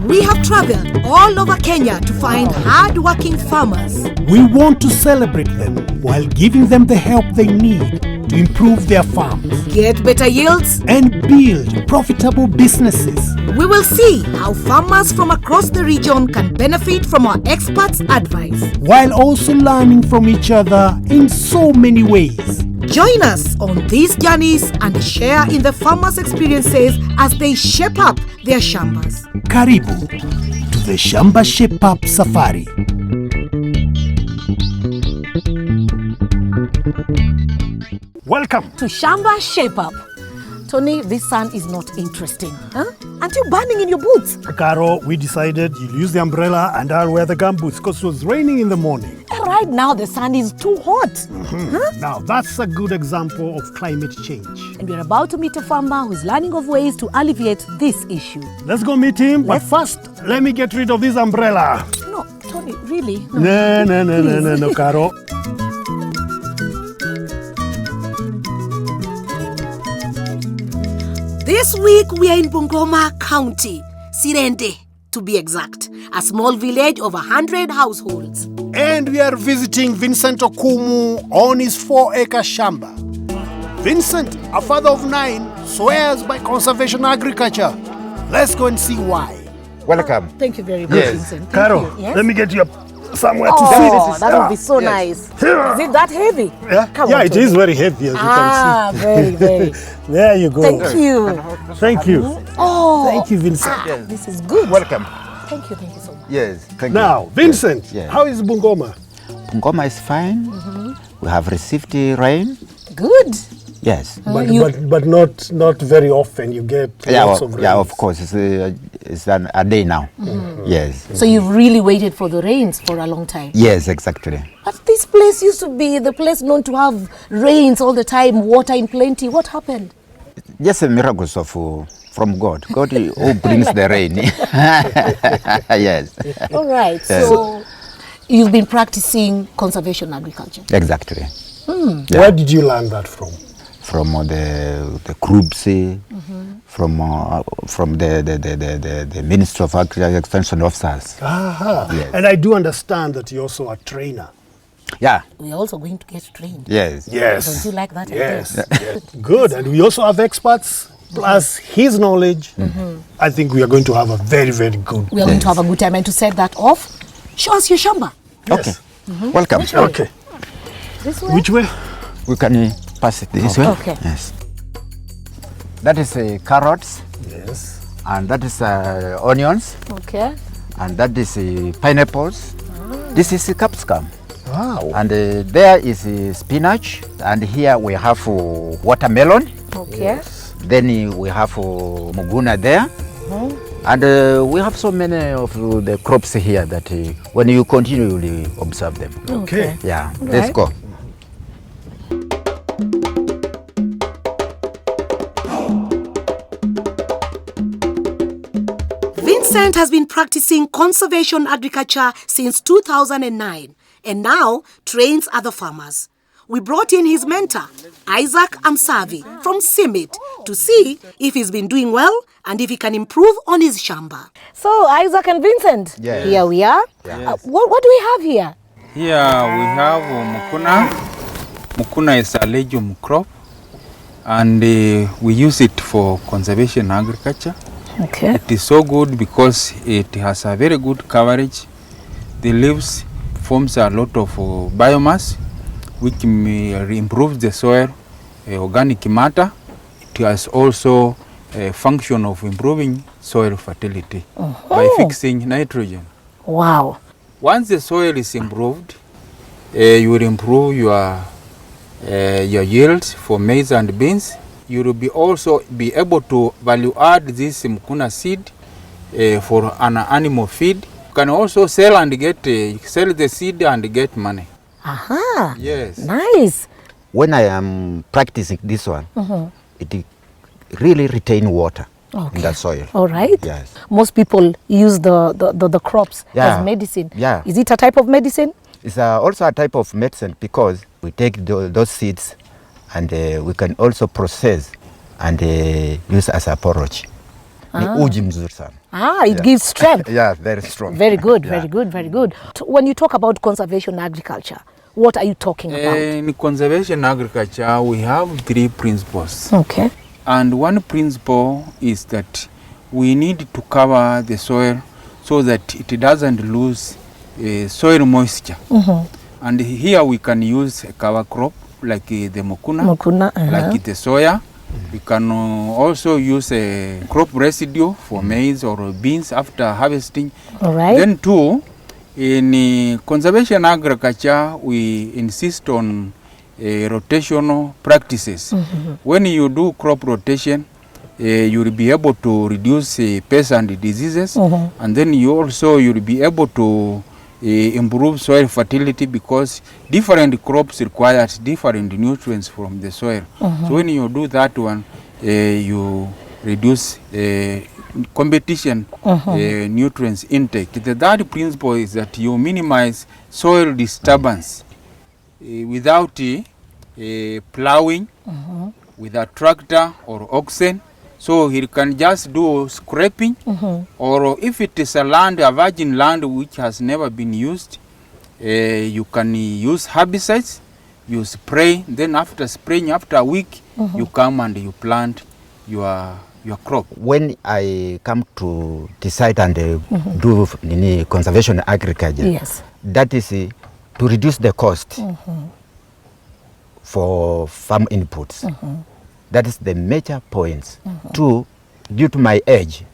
We have traveled all over Kenya to find hard-working farmers. We want to celebrate them while giving them the help they need to improve their farms, Get better yields. and build profitable businesses. We will see how farmers from across the region can benefit from our experts' advice. While also learning from each other in so many ways. Join us on these journeys and share in the farmers' experiences as they shape up their shambas. Karibu to the Shamba Shape Up Safari. Welcome. To Shamba Shape Up. Tony, this sun is not interesting. Huh? Aren't you burning in your boots? Caro, we decided you'll use the umbrella and I'll wear the gumboots because it was raining in the morning. Right now, the sun is too hot. Huh? Now, that's a good example of climate change. And we're about to meet a farmer who's learning of ways to alleviate this issue. Let's go meet him, but first, let me get rid of this umbrella. No, Tony, really? No, Caro. This week we are in Bungoma County, Sirende to be exact, a small village of 100 households. And we are visiting Vincent Okumu on his 4-acre Shamba. Vincent, a father of 9, swears by conservation agriculture. Let's go and see why. Welcome. Thank you very much, Vincent. Thank Caro, you. Yes? let me get you somewhere to Oh, sit. that would be so nice. Is it that heavy? Come on, it Tony. is very heavy, as you can Very, very. see. There you go. Thank you. Thank you. Oh, Thank you, Vincent. this is good. Welcome. Thank you so much. Yes, thank Now, you. Vincent, Yes. how is Bungoma? Bungoma is fine. We have received the rain. Good. Yes. But not very often you get lots of rain. Yeah, of course. It's a day now. Yes. So you've really waited for the rains for a long time. Yes, exactly. But this place used to be the place known to have rains all the time, water in plenty. What happened? Just a miracle from God. God who brings the rain. Yes. All right. So you've been practicing conservation agriculture. Exactly. Yeah. Where did you learn that from? From the groups, from the Ministry of Agriculture Extension Officers. Aha. Yes. And I do understand that you're also a trainer. Yeah. We're also going to get trained. Yes. Yes. Don't you like that? Yes. Yes. Good. And we also have experts, plus his knowledge. I think we are going to have a very, very good. We are going to have a good time. And to set that off, show us your shamba. Okay. Welcome. Okay. This way? Which way? We can pass it this way. Okay. Yes. That is carrots, Yes. and that is onions, Okay. and that is pineapples. This is capsicum, Wow. and there is spinach, and here we have watermelon. Okay. Then we have muguna there, and we have so many of the crops here that when you continually observe them. Okay. Yeah, let's Right. go. Vincent has been practicing conservation agriculture since 2009 and now trains other farmers. We brought in his mentor, Isaac Amsavi from Simit, to see if he's been doing well and if he can improve on his shamba. So, Isaac and Vincent, Yes. here we are. Yes. What do we have here? Here we have mukuna. Mukuna is a legume crop, and we use it for conservation agriculture. Okay. It is so good because it has a very good coverage. The leaves forms a lot of biomass, which improves the soil organic matter. It has also a function of improving soil fertility by fixing nitrogen. Wow. Once the soil is improved, you will improve your yields for maize and beans. You will also be able to value add this mukuna seed for an animal feed. You can also sell and get sell the seed and get money. Aha. Yes. Nice. When I am practicing this one, it really retain water in the soil. All right. Yes. Most people use the crops Yeah. as medicine. Yeah. Is it a type of medicine? It's also a type of medicine because we take those seeds and we can also process and use as a porridge. Ni uji mzuri sana. It gives strength. Yeah, very strong. Very good, Yeah. very good, very good. When you talk about conservation agriculture, what are you talking about? In conservation agriculture, we have 3 principles. Okay. And one principle is that we need to cover the soil so that it doesn't lose soil moisture. And here we can use a cover crop like the mukuna, like the soya. We can also use a crop residue for maize or beans after harvesting. All right. Then too, in conservation agriculture, we insist on rotational practices. When you do crop rotation, you will be able to reduce pests and diseases, and then you'll be able to improve soil fertility, because different crops require different nutrients from the soil. So when you do that one, you reduce competition nutrients intake. The third principle is that you minimize soil disturbance without plowing with a tractor or oxen. So he can just do scraping, or if it is a virgin land which has never been used, you can use herbicides, you spray, then after spraying, after a week, you come and you plant your crop. When I come to decide and do conservation agriculture, Yes. that is to reduce the cost for farm inputs. That is the major points. Two, due to my age,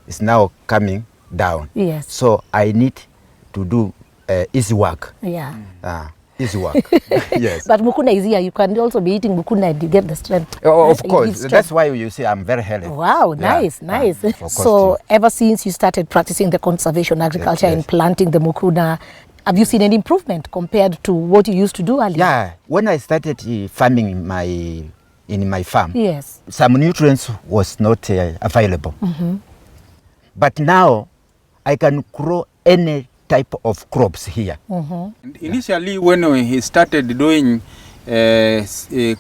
it's now coming down. Yes. So I need to do easy work. Yeah. Easy work. Yes. But mukuna is here. You can also be eating mukuna and you get the strength. Oh, of It course. gives strength. That's why you see I'm very healthy. Wow, Yeah. nice, nice. For cost, So yes. ever since you started practicing the conservation agriculture Yes. and planting the mukuna, have you seen any improvement compared to what you used to do earlier? Yeah. When I started farming in my farm, Yes. some nutrients was not available. But now I can grow any type of crops here. And initially, when he started doing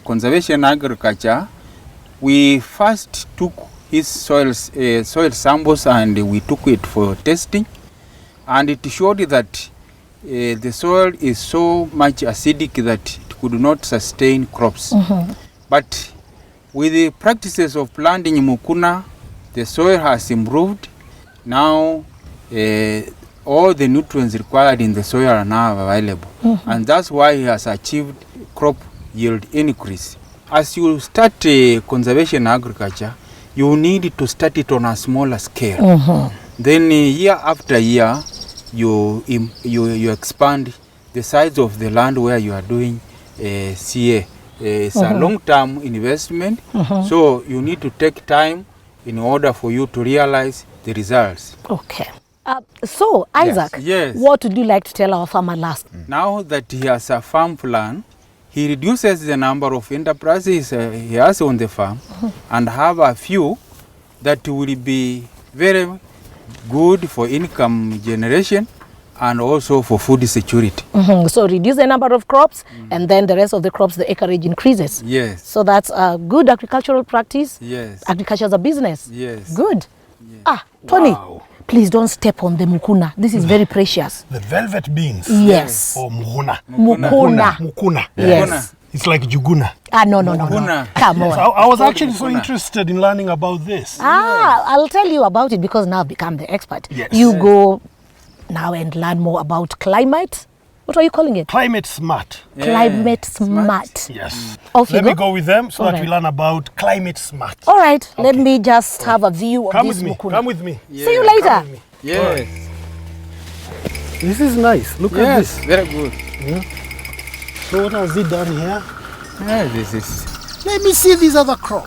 conservation agriculture, we first took his soil samples and we took it for testing, and it showed that the soil is so much acidic that it could not sustain crops. But with the practices of planting mukuna, the soil has improved. Now all the nutrients required in the soil are now available, and that's why he has achieved crop yield increase. As you start conservation agriculture, you need to start it on a smaller scale. Then year after year, you expand the size of the land where you are doing CA. It's a long-term investment, so you need to take time in order for you to realize the results. Okay. So, Isaac, Yes. what would you like to tell our farmer last? Now that he has a farm plan, he reduces the number of enterprises he has on the farm and have a few that will be very good for income generation and also for food security. So reduce the number of crops and then the rest of the crops, the acreage increases. Yes. So that's a good agricultural practice. Yes. Agriculture as a business. Yes. Good. Tony, Wow. please don't step on the mukuna. This is very precious. The velvet beans. Yes. Or mukuna. Mukuna. Mukuna. Yes. It's like juguna. No. Mukuna. Come So on. I was actually so interested in learning about this. I'll tell you about it because now I've become the expert. Yes. You go now and learn more about climate. What are you calling it? Climate smart. Climate smart. Yes. Off you Let me go. go with them so All that we right. learn about climate smart. All right, let me just have a view of Come this with me. mukuna. Come with me. See you later. Come with me. Yes. This is nice. Look at Yes. this. Very good. So what has it done here? Yeah, this is. Let me see this other crop.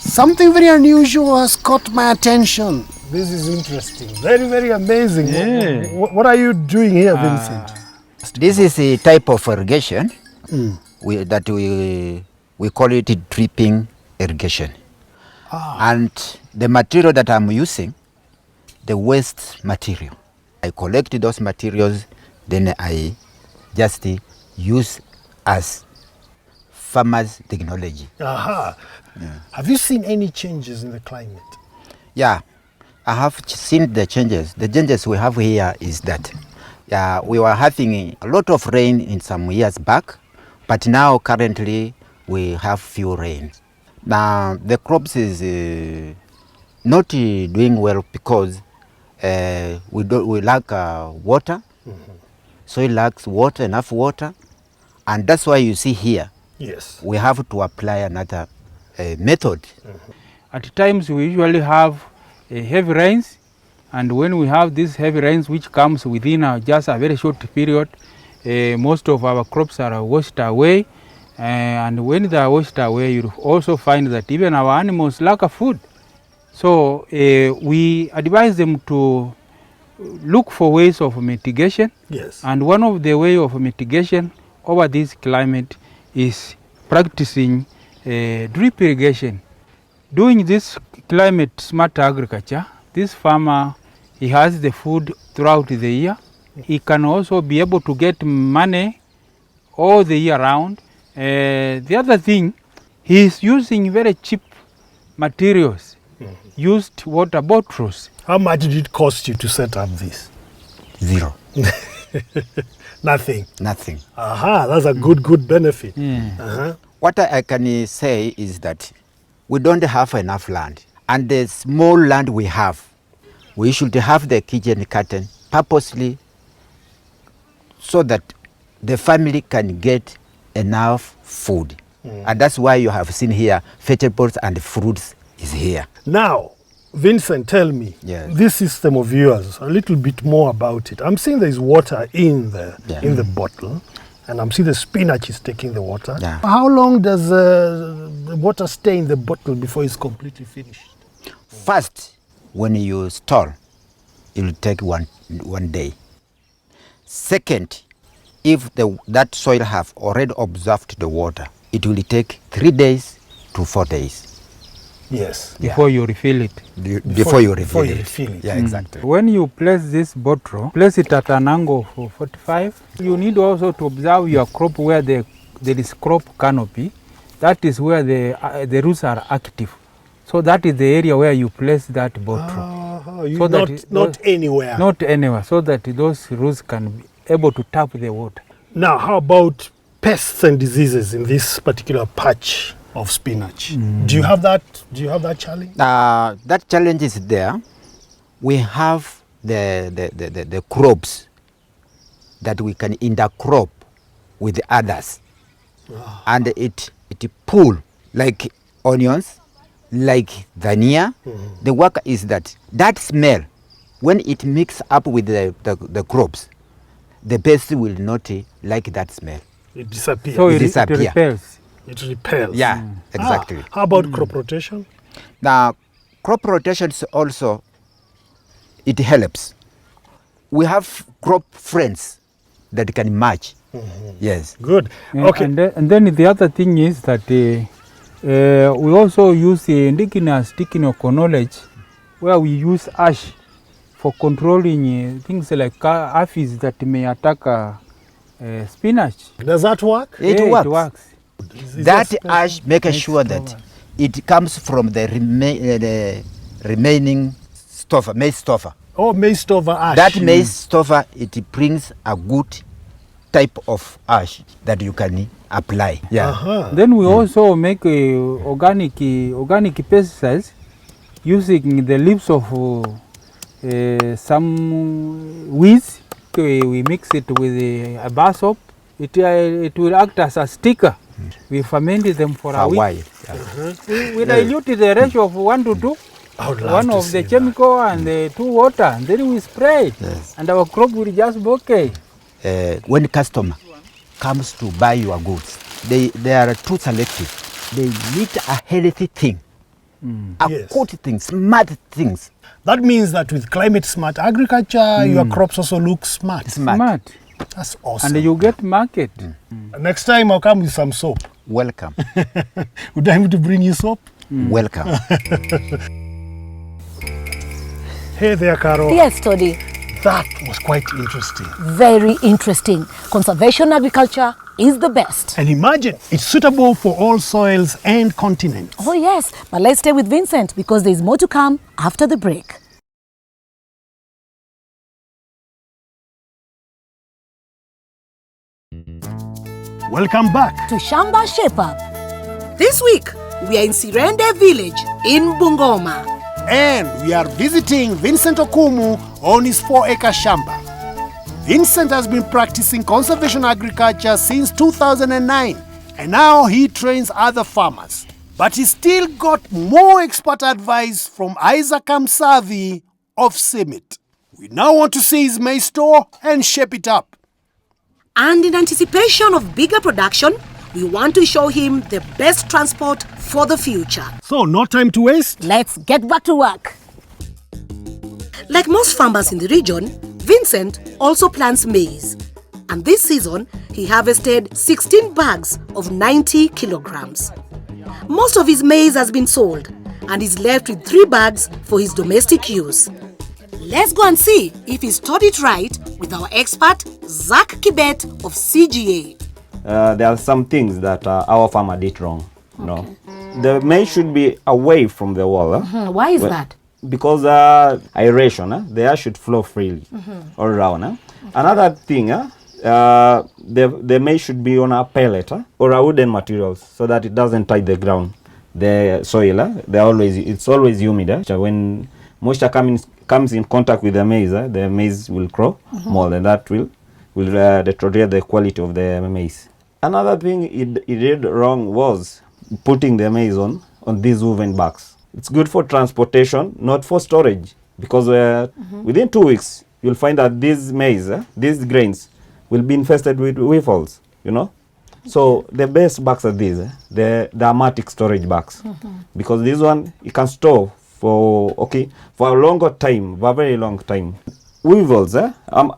Something very unusual has caught my attention. This is interesting. Very, very amazing. Yeah. What are you doing here, Vincent? This is a type of irrigation we call it dripping irrigation. And the material that I'm using, the waste material, I collect those materials, then I just use as farmers' technology. Aha. Have you seen any changes in the climate? Yeah, I have seen the changes. The changes we have here is that we were having a lot of rain in some years back, but now currently we have few rains. Now the crops is not doing well because we lack water. Soil lacks water, enough water, and that's why you see here. Yes. We have to apply another method. At times we usually have heavy rains, and when we have these heavy rains which comes within just a very short period, most of our crops are washed away, and when they are washed away, you also find that even our animals lack of food. So we advise them to look for ways of mitigation. Yes. And one of the way of mitigation over this climate is practicing drip irrigation. Doing this climate smart agriculture, this farmer, he has the food throughout the year. He can also be able to get money all the year round. The other thing, he is using very cheap materials, used water bottles. How much did it cost you to set up this? Zero. Nothing. Nothing. Aha, that's a good benefit. What I can say is that we don't have enough land, and the small land we have, we should have the kitchen curtain purposely so that the family can get enough food. And that's why you have seen here vegetables and fruits is here. Now, Vincent, tell me, Yes. this system of yours, a little bit more about it. I'm seeing there's water in the bottle, and I'm seeing the spinach is taking the water. Yeah. How long does the water stay in the bottle before it's completely finished? First, when you store, it will take one day. Second, if that soil have already absorbed the water, it will take 3 days to 4 days. Yes. Before you refill it. Before you refill it. refill it. Yeah, exactly. When you place this bottle, place it at an angle of 45. You need also to observe your crop where there is crop canopy. That is where the roots are active. So that is the area where you place that bottle. So not anywhere. Not anywhere, so that those roots can be able to tap the water. Now, how about pests and diseases in this particular patch of spinach? Do you have that? Do you have that challenge? That challenge is there. We have the crops that we can intercrop with the others, and it pull like onions, like dhania. The work is that smell, when it mix up with the crops, the pest will not like that smell. It disappears. So It it disappear. repels. It repels. Yeah, exactly. How about crop rotation? Now, crop rotations also, it helps. We have crop friends that can match. Yes. Good. Yeah, Okay. And then the other thing is that we also use the indigenous technical knowledge where we use ash for controlling things like aphids that may attack spinach. Does that work? It Yeah, works. It works. Is That special? ash makes Makes sure cover. that it comes from the remaining stoffer, maize stoffer. Oh, maize over ash. That maize stoffer, it brings a good type of ash that you can apply. Yeah. Then we also make organic pesticides using the leaves of some weeds. We mix it with a bar soap. It will act as a sticker. We ferment them for a week. while. Yeah. We dilute the ratio of 1 to 2. I would love One to of see the chemical and the 2 water, and then we spray it. Yes. And our crop will just be okay. When customer comes to buy your goods, they are too selective. They need a healthy thing, a Yes. good thing, smart things. That means that with climate smart agriculture, your crops also look smart. Smart. That's awesome. And you get market. Next time I'll come with some soap. Welcome. Would I have to bring you soap? Welcome. Hey there, Carol. Yes, Toddy. That was quite interesting. Very interesting. Conservation agriculture is the best. And imagine, it's suitable for all soils and continents. Oh yes, but let's stay with Vincent because there's more to come after the break. Welcome back. to Shamba Shape Up. This week, we are in Sirende village in Bungoma. And we are visiting Vincent Okumu on his 4-acre Shamba. Vincent has been practicing conservation agriculture since 2009, and now he trains other farmers. But he still got more expert advice from Isaac Amsavi of Simit. We now want to see his maize store and shape it up. And in anticipation of bigger production, we want to show him the best transport for the future. So, no time to waste. Let's get back to work. Like most farmers in the region, Vincent also plants maize. And this season, he harvested 16 bags of 90 kilograms. Most of his maize has been sold, and he's left with 3 bags for his domestic use. Let's go and see if he studied right with our expert, Zach Kibet of CGA. There are some things that our farmer did wrong. No, the maize should be away from the wall. Why is that? Because aeration, the air should flow freely all around. Another thing, the maize should be on a pellet or a wooden materials so that it doesn't touch the ground, the soil. It's always humid. When moisture comes in contact with the maize will grow more, and that will deteriorate the quality of the maize. Another thing it did wrong was putting the maize on these woven bags. It's good for transportation, not for storage, because within 2 weeks you'll find that these maize, these grains, will be infested with weevils. So the best bags are these, the automatic storage bags, because this one you can store for a longer time, for a very long time. Weevils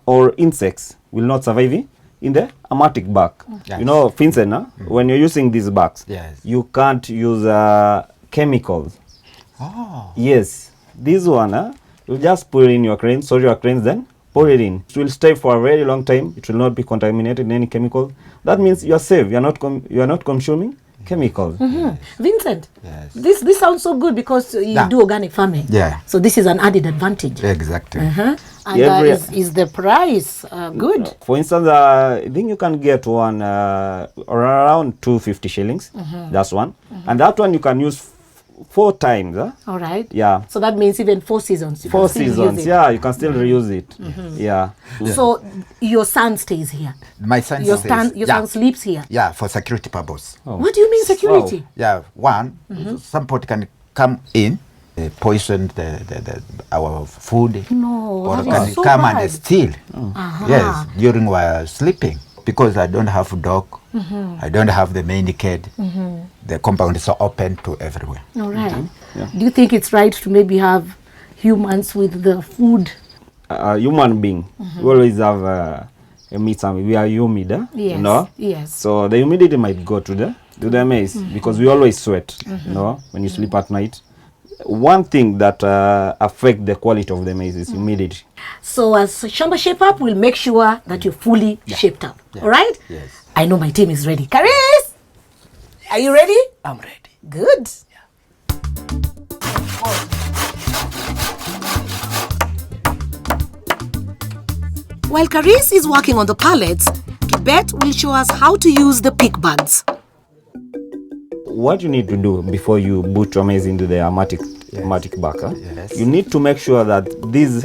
or insects will not survive in the automatic bag. Yes. Vincent, when you're using these bags, Yes. you can't use chemicals. Oh. Yes, this one, you just put it in your grains, soak your grains, then pour it in. It will stay for a very long time. It will not be contaminated in any chemical. That means you are safe. You are not consuming chemicals. Vincent, Yes. this sounds so good because you do organic farming. Yeah. So this is an added advantage. Exactly. And Every- is the price good? For instance, I think you can get one around 250 shillings. That's one. And that one you can use 4 times. All right. Yeah. So that means even 4 seasons. You 4 can still use seasons. it. Yeah, you can still reuse it. Yeah. So your son stays here. My son Your says, son sleeps here. yeah, for security purpose. What do you mean security? Yeah, one, somebody can come in, poison our food, No, or that can is so come bad. and steal. Yes, during while sleeping, because I don't have dog, I don't have the main kid. The compound is open to everywhere. All right. Do you think it's right to maybe have humans with the food? Human being, we always have meat. We are humid, Yes. Yes. So the humidity might go to the maize because we always sweat. When you sleep at night. One thing that affects the quality of the maize is humidity. So as Shamba Shape Up, we'll make sure that you're fully shaped up. All right? Yes. I know my team is ready. Caris! Are you ready? I'm ready. Good. While Caris is working on the pallets, Kibet will show us how to use the pick bags. What you need to do before you boot your maize into the automatic bag, Yes. you need to make sure that these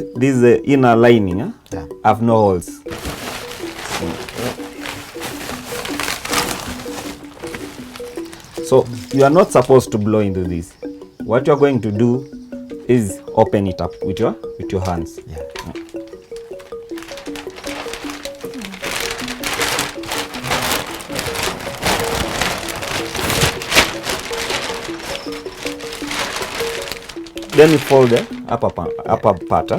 inner lining have no holes. So you are not supposed to blow into this. What you are going to do is open it up with your hands. Yeah. Then you fold the upper part.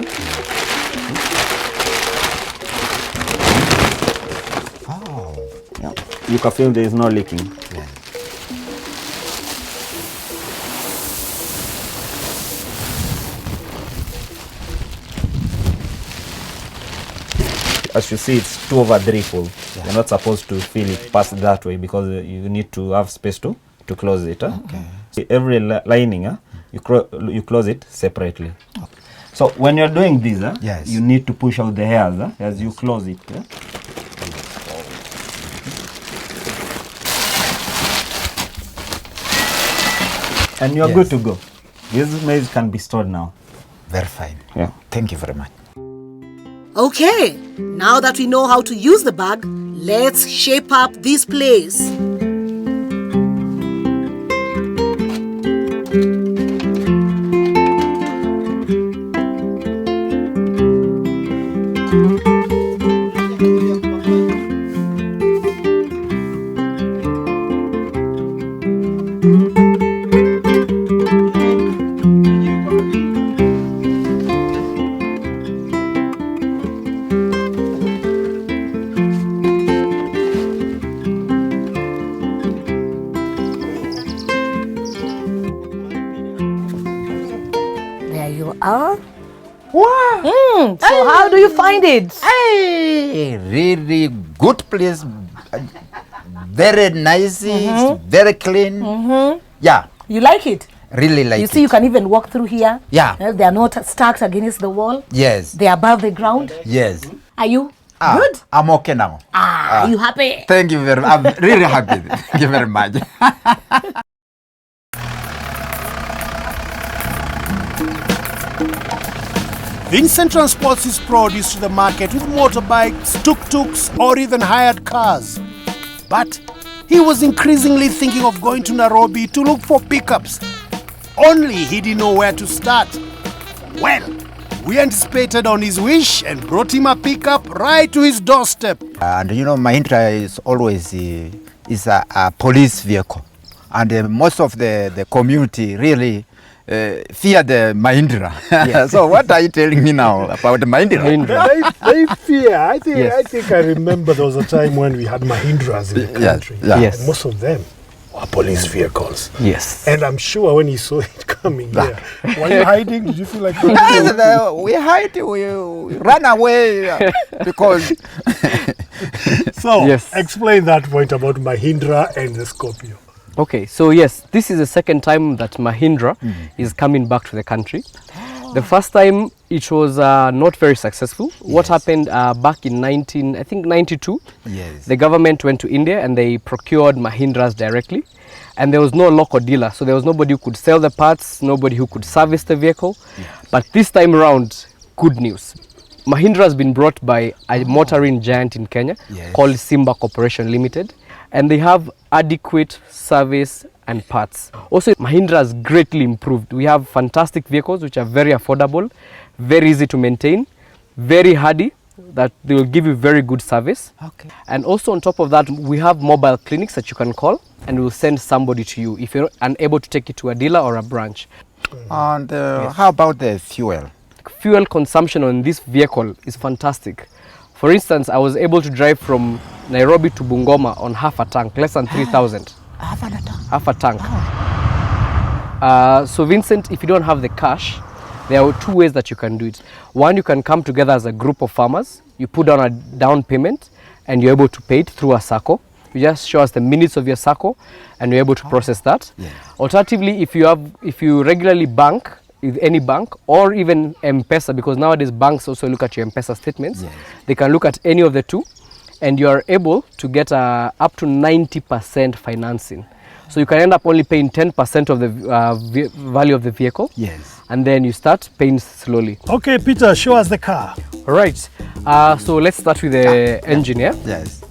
Oh. Yeah. You can feel there is no leaking. Yeah. As you see, it's 2/3 full. You're not supposed to fill it past that way because you need to have space to close it. Okay. Every lining, you close it separately. Okay. So when you're doing this, Yes. you need to push out the hairs as you close it. And you're Yes. good to go. This maize can be stored now. Very fine. Yeah. Thank you very much. Okay, now that we know how to use the bag, let's shape up this place. There you are. Wow. So how do you find it? Hey, really good place. Very nice. It's very clean. Yeah, You like it? really like You see, it. you can even walk through here. Yeah. They are not stacked against the wall. Yes. They are above the ground. Yes. Are you Ah, good? I'm okay now. Are you happy? Thank you very much. I'm really happy. Thank you very much. Vincent transports his produce to the market with motorbikes, tuk-tuks, or even hired cars. But he was increasingly thinking of going to Nairobi to look for pickups. Only he didn't know where to start. Well, we anticipated on his wish and brought him a pickup right to his doorstep. And you know, Mahindra is always is a police vehicle, and most of the community really fear the Mahindra. So what are you telling me now about Mahindra? They fear. I think Yes. I think I remember there was a time when we had Mahindras in the Yes, country. yeah. Yes. And most of them were police vehicles. Yes. And I'm sure when you saw it coming here, were you hiding? Did you feel like Yes, we hide, we run away because So Yes. explain that point about Mahindra and the Scorpio. Okay, so yes, this is the second time that Mahindra is coming back to the country. The first time it was not very successful. What happened back in 92? yes, The government went to India and they procured Mahindras directly, and there was no local dealer, so there was nobody who could sell the parts, nobody who could service the vehicle. But this time around, good news. Mahindra has been brought by a motoring giant in Kenya Yes. called Shamba Corporation Limited, and they have adequate service and parts. Also, Mahindra has greatly improved. We have fantastic vehicles which are very affordable, very easy to maintain, very hardy, that they will give you very good service. okay. And also on top of that, we have mobile clinics that you can call and we'll send somebody to you if you're unable to take it to a dealer or a branch. And how about the fuel? Fuel consumption on this vehicle is fantastic. For instance, I was able to drive from Nairobi to Bungoma on half a tank, less than 3,000. Half a tank. So Vincent, if you don't have the cash, there are two ways that you can do it. One, you can come together as a group of farmers. You put down a down payment and you're able to pay it through a SACCO. You just show us the minutes of your SACCO and you're able to process that. Yes. Alternatively, if you regularly bank with any bank or even M-Pesa, because nowadays banks also look at your M-Pesa statements, Yes. they can look at any of the two and you are able to get up to 90% financing. So you can end up only paying 10% of the value of the vehicle. Yes. And then you start paying slowly. Okay, Peter, show us the car. All right. So let's start with the engine here. Yes.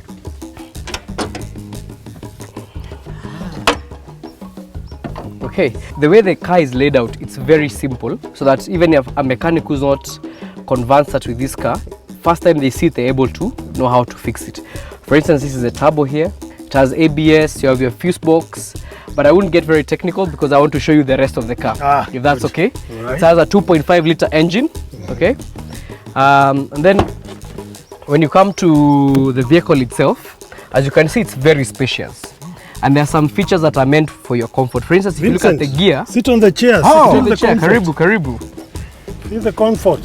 Okay. The way the car is laid out, it's very simple, so that even if a mechanic who's not conversant with this car, first time they see it, they're able to know how to fix it. For instance, this is a turbo here. It has ABS, you have your fuse box, but I wouldn't get very technical because I want to show you the rest of the car, if that's good. okay. All right. It has a 2.5 liter engine, okay? And then when you come to the vehicle itself, as you can see, it's very spacious. And there are some features that are meant for your comfort. For instance, if you look at the gear, sit on the chair. Oh. Sit on on the chair, comfort. karibu. Feel the comfort.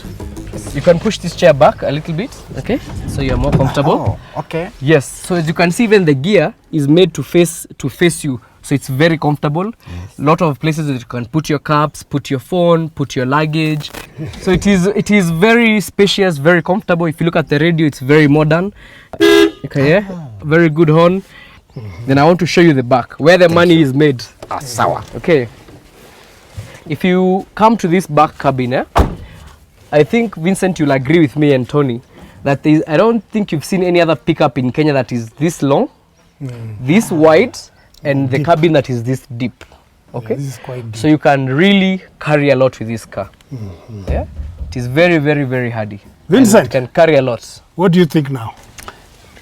You can push this chair back a little bit, okay? So you're more comfortable. Oh, okay. Yes. So as you can see, even the gear is made to face you. So it's very comfortable. Lot of places that you can put your cups, put your phone, put your luggage. So it is very spacious, very comfortable. If you look at the radio, it's very modern. Okay, yeah? Very good horn. Then I want to show you the back, where the money is made. Sour. Okay. If you come to this back cabin, I think, Vincent, you'll agree with me and Tony that I don't think you've seen any other pickup in Kenya that is this long, this wide, and the cabin that is this deep. Okay, This is quite deep. so you can really carry a lot with this car. Yeah, it is very, very, very hardy. Vincent. And it can carry a lot. What do you think now?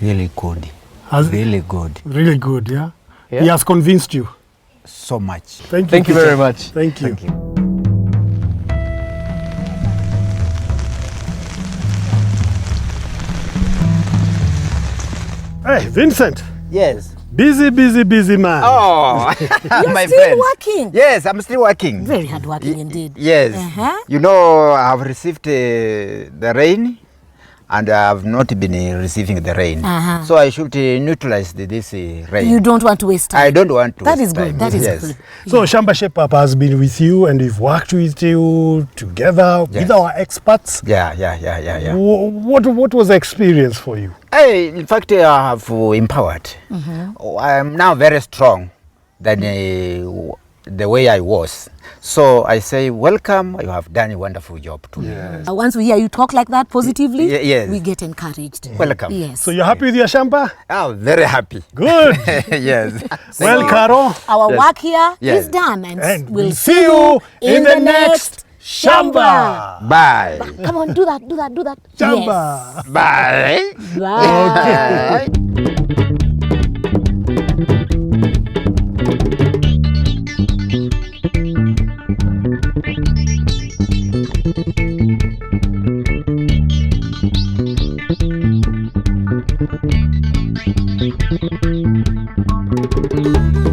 Really good. Has Really good. really good, yeah? Yeah. He has convinced you. So much. Thank Thank you Peter. very much. Thank you. Thank you. Hey, Vincent. Yes. Busy, busy, busy man. Oh, You're my still friend. working. Yes, I'm still working. Very hard working indeed. Yes. Uh-huh. You know, I've received the rain and I've not been receiving the rain. Uh-huh. So I should neutralize this rain. You don't want to waste time. I don't want to That waste is good. time. That is Yes. good. So Shamba Shape Up has been with you and we've worked with you together Yes. with our experts. Yeah. What was the experience for you? In fact, I have empowered. I am now very strong than the way I was. So I say, welcome, you have done a wonderful job too. Once we hear you talk like that positively, Yes. we get encouraged. Welcome. Yes. So you're happy with your Shamba? I'm very happy. Good. Yes. Well, Caro, Our Yes. work here Yes. is done, and, and we'll see you in the next Shamba. Shamba. Bye. Come on, do that. Shamba. Bye. Yes. Bye. Bye.